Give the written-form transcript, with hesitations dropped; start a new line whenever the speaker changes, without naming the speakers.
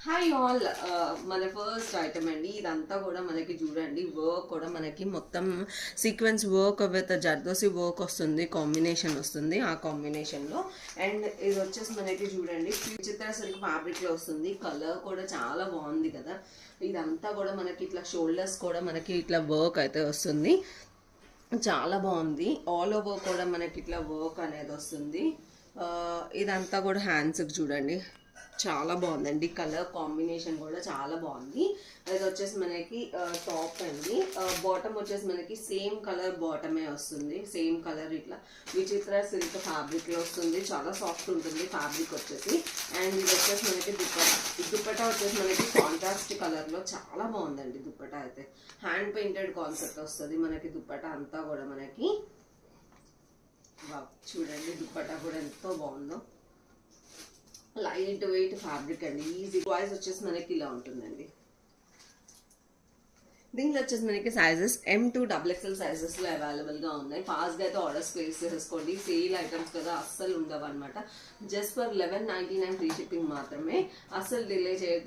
Hi all, మన first item అండి. ఇదంతా కూడా మనకి చూడండి, వర్క్ కూడా మనకి మొత్తం sequence work with zardozi work వస్తుంది, కాంబినేషన్ వస్తుంది. ఆ కాంబినేషన్లో అండ్ ఇది వచ్చేసి మనకి చూడండి విచిత్ర సిల్క్ ఫ్యాబ్రిక్లో వస్తుంది. కలర్ కూడా చాలా బాగుంది కదా. ఇదంతా కూడా మనకి ఇట్లా షోల్డర్స్ కూడా మనకి ఇట్లా వర్క్ అయితే వస్తుంది, చాలా బాగుంది. ఆల్ ఓవర్ కూడా మనకి ఇట్లా వర్క్ అనేది వస్తుంది. ఇదంతా కూడా హ్యాండ్స్కి చూడండి, చాలా బాగుందండి. కలర్ కాంబినేషన్ కూడా చాలా బాగుంది. అది వచ్చేసి మనకి టాప్ అండి. బాటమ్ వచ్చేసి మనకి సేమ్ కలర్ బాటమే వస్తుంది, సేమ్ కలర్ ఇట్లా విచిత్ర సిల్క్ ఫ్యాబ్రిక్లో వస్తుంది. చాలా సాఫ్ట్ ఉంటుంది ఫ్యాబ్రిక్ వచ్చేసి. అండ్ ఇది వచ్చేసి మనకి దుప్పటా వచ్చేసి మనకి కాంట్రాస్ట్ కలర్లో చాలా బాగుందండి. దుప్పటా అయితే హ్యాండ్ పెయింటెడ్ కాన్సెప్ట్ వస్తుంది మనకి. దుప్పటా అంతా కూడా మనకి చూడండి, దుప్పటా కూడా ఎంతో బాగుందో. లైట్ వెయిట్ ఫ్యాబ్రిక్ అండి, ఈజీ. వాయిస్ వచ్చేసి మనకి ఇలా ఉంటుందండి. దీంట్లో వచ్చేసి మనకి సైజెస్ M2XXL సైజెస్లో అవైలబుల్గా ఉన్నాయి. ఫాస్ట్గా అయితే ఆర్డర్స్ ప్లేస్ చేసుకోండి. సేల్ ఐటమ్స్ కదా, అస్సలు ఉండవు అనమాట. జస్ట్ ఫర్ 1199 ఫ్రీ షిప్పింగ్ మాత్రమే. అస్సలు డిలే చేయొద్దు.